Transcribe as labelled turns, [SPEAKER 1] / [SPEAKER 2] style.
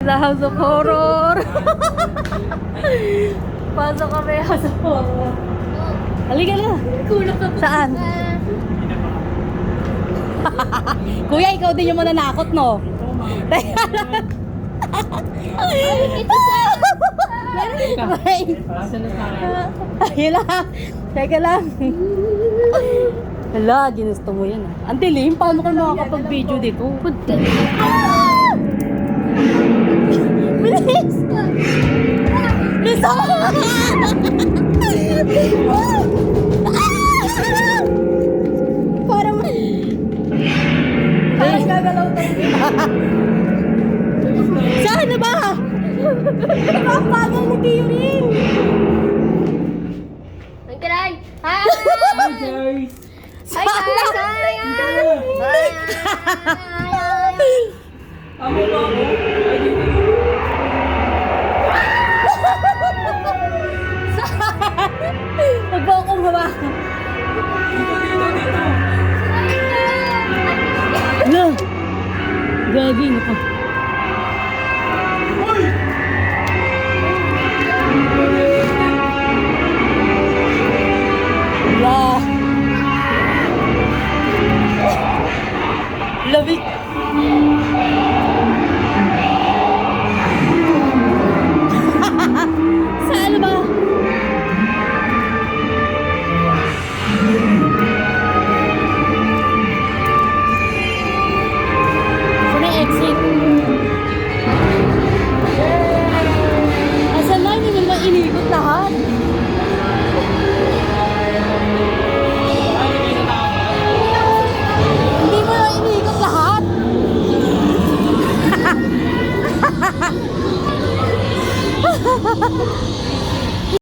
[SPEAKER 1] The House of Horror. Pasok kami House of Horror. Halika na. Saan? Kuya, ikaw din yung mananakot, no?
[SPEAKER 2] Ito sa...
[SPEAKER 1] Ayun lang. Teka lang. Hala, ginusto mo yan. Ang dilim, paano ka makakapag-video dito? Bilis! Bilis ako! Parang gagalaw tayo. Saan na ba? Ang bagal ni Tiring!
[SPEAKER 2] Ang kiray! Hi!
[SPEAKER 3] Hi guys!
[SPEAKER 2] Hi guys! Hi!
[SPEAKER 3] Amo ba ako? Ay, dito.
[SPEAKER 1] Huwag mo akong hawa.
[SPEAKER 3] Dito.
[SPEAKER 1] Hala! Gagi na ka.
[SPEAKER 3] Uy!
[SPEAKER 1] Hala! Labik! Saan ba? Saan ang exit? Asan na? Hindi naman inigot lahat. Hindi mo na inigot lahat.